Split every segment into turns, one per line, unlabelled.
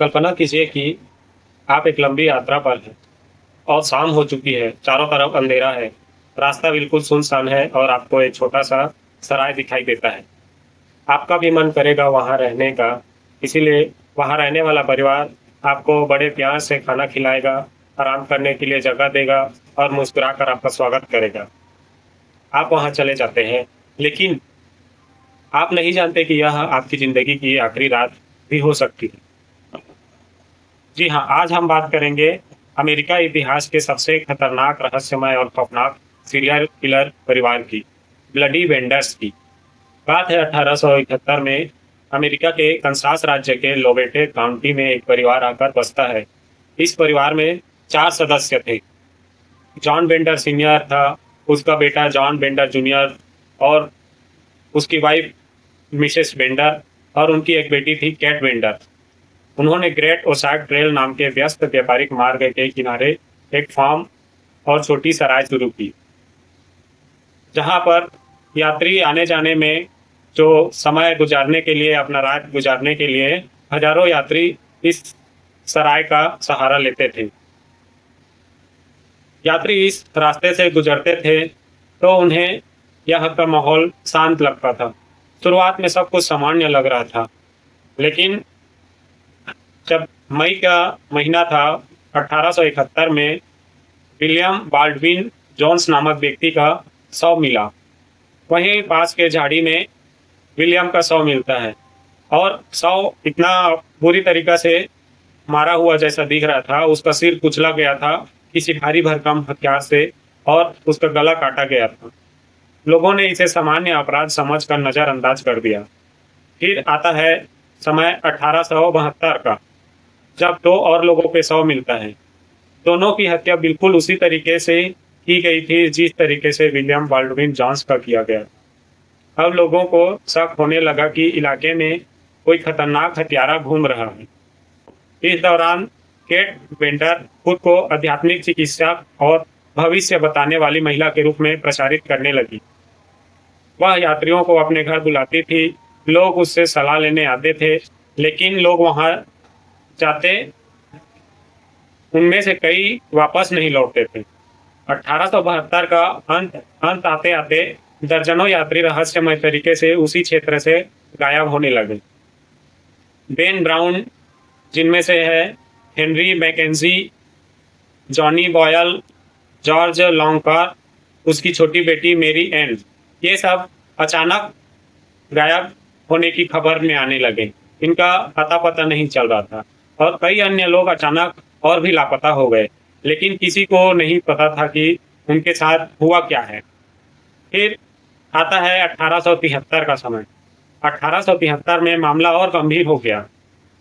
कल्पना कीजिए कि आप एक लंबी यात्रा पर हैं और शाम हो चुकी है, चारों तरफ अंधेरा है, रास्ता बिल्कुल सुनसान है और आपको एक छोटा-सा सराय दिखाई देता है। आपका भी मन करेगा वहाँ रहने का, इसीलिए वहाँ रहने वाला परिवार आपको बड़े प्यार से खाना खिलाएगा, आराम करने के लिए जगह देगा और मुस्कुराकर आपका स्वागत करेगा। आप वहाँ चले जाते हैं, लेकिन आप नहीं जानते कि यह आपकी ज़िंदगी की आखिरी रात भी हो सकती है। जी हाँ, आज हम बात करेंगे अमेरिका इतिहास के सबसे खतरनाक, रहस्यमय और खौफनाक सीरियल किलर परिवार की, ब्लडी वेंडर्स की। बात है 1871 में अमेरिका के कंसास राज्य के लोबेटे काउंटी में एक परिवार आकर बसता है। इस परिवार में 4 सदस्य थे। जॉन बेंडर सीनियर था, उसका बेटा जॉन बेंडर जूनियर और उसकी वाइफ मिसेस बेंडर और उनकी एक बेटी थी कैट बेंडर। उन्होंने ग्रेट ओसाक ट्रेल नाम के व्यस्त व्यापारिक मार्ग के किनारे एक फार्म और छोटी सराय शुरू की, जहां पर यात्री आने जाने में जो समय गुजारने के लिए, अपना रात गुजारने के लिए हजारों यात्री इस सराय का सहारा लेते थे। यात्री इस रास्ते से गुजरते थे तो उन्हें यह का माहौल शांत लगता था। शुरुआत में सब कुछ सामान्य लग रहा था, लेकिन जब मई का महीना था 1871 में विलियम बाल्डविन जोन्स नामक व्यक्ति का शव मिला। वहीं पास के झाड़ी में विलियम का शव मिलता है और शव इतना बुरी तरीका से मारा हुआ जैसा दिख रहा था। उसका सिर कुचला गया था किसी भारी भरकम हथियार से और उसका गला काटा गया था। लोगों ने इसे सामान्य अपराध समझकर नजरअंदाज कर दिया। फिर आता है समय 1872 का, जब 2 और लोगों के शव मिलता है। दोनों की हत्या बिल्कुल उसी तरीके से की गई थी जिस तरीके से विलियम बाल्डविन जोन्स का किया गया। अब लोगों को शक होने लगा कि इलाके में कोई खतरनाक हत्यारा घूम रहा है। इस दौरान केट बेंडर खुद को आध्यात्मिक चिकित्सक और भविष्य बताने वाली महिला के रूप में प्रचारित करने लगी। वह यात्रियों को अपने घर बुलाती थी, लोग उससे सलाह लेने आते थे, लेकिन लोग वहां जाते, उनमें से कई वापस नहीं लौटते थे। 1872 का अंत आते आते दर्जनों यात्री रहस्यमय तरीके से उसी क्षेत्र से गायब होने लगे। बेन ब्राउन, जिनमें से है Henry Mackenzie, Johnny Boyle, George Longcar, उसकी छोटी बेटी मेरी एन, ये सब अचानक गायब होने की खबर में आने लगे। इनका अता पता नहीं चल रहा था और कई अन्य लोग अचानक और भी लापता हो गए, लेकिन किसी को नहीं पता था कि उनके साथ हुआ क्या है। फिर आता है 1873 का समय। 1873 में मामला और गंभीर हो गया।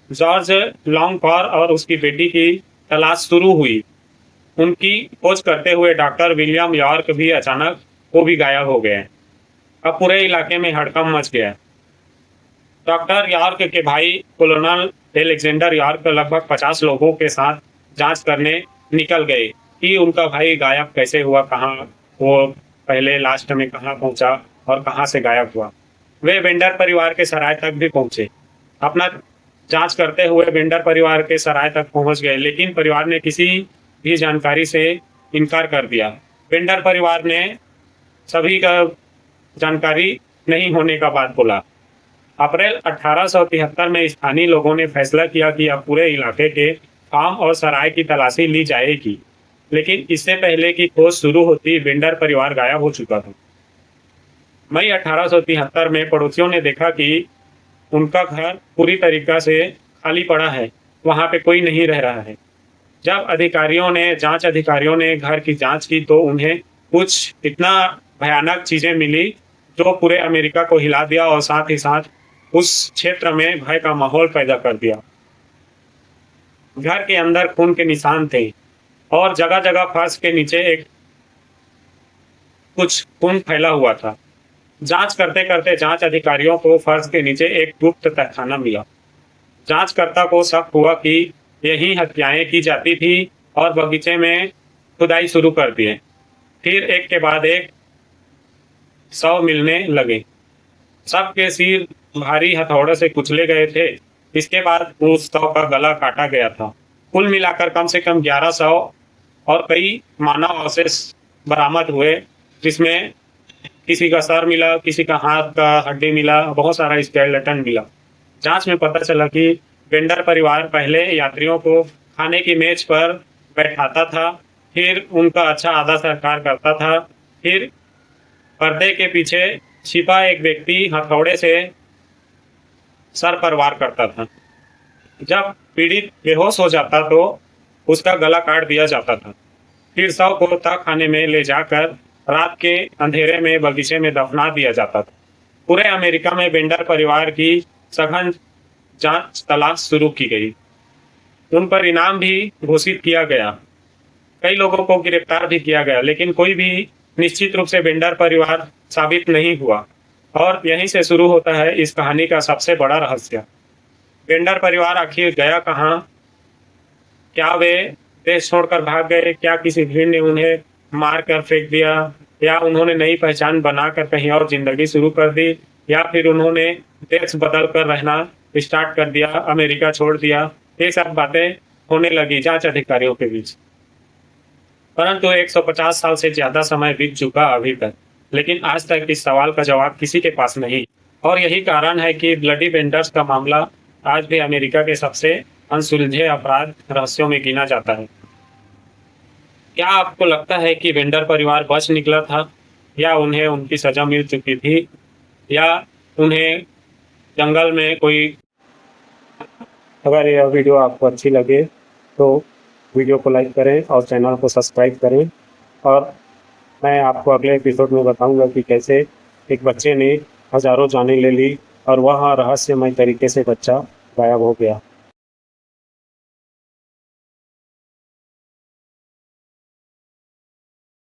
जॉर्ज लॉन्गकार और उसकी बेटी की तलाश शुरू हुई। उनकी खोज करते हुए डॉक्टर विलियम यॉर्क भी अचानक वो भी गायब हो गए। अब पूरे इलाके में हड़कंप मच गया। डॉक्टर यॉर्क के भाई कोलोनल एलेक्जेंडर यॉर्क लगभग 50 लोगों के साथ जांच करने निकल गए कि उनका भाई गायब कैसे हुआ, कहाँ वो पहले लास्ट में कहाँ पहुंचा और कहाँ से गायब हुआ। वे बेंडर परिवार के सराय तक भी पहुंचे। अपना जांच करते हुए बेंडर परिवार के सराय तक पहुंच गए, लेकिन परिवार ने किसी भी जानकारी से इनकार कर दिया। बेंडर परिवार ने सभी का जानकारी नहीं होने का बात बोला। अप्रैल 1873 में स्थानीय लोगों ने फैसला किया कि अब पूरे इलाके के फार्म और सराय की तलाशी ली जाएगी, लेकिन इससे पहले कि खोज शुरू होती बेंडर परिवार गायब हो चुका था। मई 1873 में पड़ोसियों ने देखा कि उनका घर पूरी तरीका से खाली पड़ा है, वहां पे कोई नहीं रह रहा है। जब जांच अधिकारियों ने घर की जांच की तो उन्हें कुछ इतना भयानक चीजें मिली जो पूरे अमेरिका को हिला दिया और साथ ही साथ उस क्षेत्र में भय का माहौल पैदा कर दिया। घर के अंदर खून के निशान थे और जगह जगह फर्श के नीचे एक कुछ खून फैला हुआ था। जांच करते करते जांच अधिकारियों को फर्श के नीचे एक गुप्त तहखाना मिला। जांचकर्ता को शक हुआ कि यही हत्याएं की जाती थी और बगीचे में खुदाई शुरू कर दिए। फिर एक के बाद एक शव मिलने लगे। सबके सिर भारी हथौड़े से कुचले गए थे। इसके बाद उस शव का गला काटा गया था। कुल मिलाकर कम से कम 1100 और कई मानव अवशेष बरामद हुए, जिसमें किसी का सर मिला, किसी का हाथ का हड्डी मिला, बहुत सारा स्केलेटन मिला। जांच में पता चला कि बेंडर परिवार पहले यात्रियों को खाने की मेज पर बैठाता था, फिर उनका अच्छा आदर सत्कार करता था, फिर पर्दे के पीछे छिपा एक व्यक्ति हथौड़े से सर पर वार करता था। जब पीड़ित बेहोश हो जाता तो उसका गला काट दिया जाता था। फिर शव को तहखाने में ले जाकर रात के अंधेरे में बगीचे में दफना दिया जाता था। पूरे अमेरिका में बेंडर परिवार की सघन जांच तलाश शुरू की गई। उन पर इनाम भी घोषित किया गया, कई लोगों को गिरफ्तार भी किया गया, लेकिन कोई भी निश्चित रूप से बेंडर परिवार साबित नहीं हुआ। और यहीं से शुरू होता है इस कहानी का सबसे बड़ा रहस्य। बेंडर परिवार आखिर गया कहाँ? क्या वे देश छोड़कर भाग गए? क्या किसी भीड़ ने उन्हें मार कर फेंक दिया, या उन्होंने नई पहचान बनाकर कहीं और जिंदगी शुरू कर दी, या फिर उन्होंने देश बदल कर रहना स्टार्ट कर दिया, अमेरिका छोड़ दिया? ये सब बातें होने लगी जांच अधिकारियों के बीच। परंतु 150 साल से ज्यादा समय बीत चुका अभी तक, लेकिन आज तक इस सवाल का जवाब किसी के पास नहीं। और यही कारण है कि ब्लडी बेंडर्स का मामला आज भी अमेरिका के सबसे अनसुलझे अपराध रहस्यों में गिना जाता है। क्या आपको लगता है कि बेंडर परिवार बच निकला था, या उन्हें उनकी सजा मिल चुकी थी, या उन्हें जंगल में कोई? अगर यह वीडियो आपको अच्छी लगे तो वीडियो को लाइक करें और चैनल को सब्सक्राइब करें। और मैं आपको अगले एपिसोड में बताऊंगा कि कैसे एक बच्चे ने हज़ारों जानें ले ली और वह रहस्यमय तरीके से बच्चा गायब हो गया।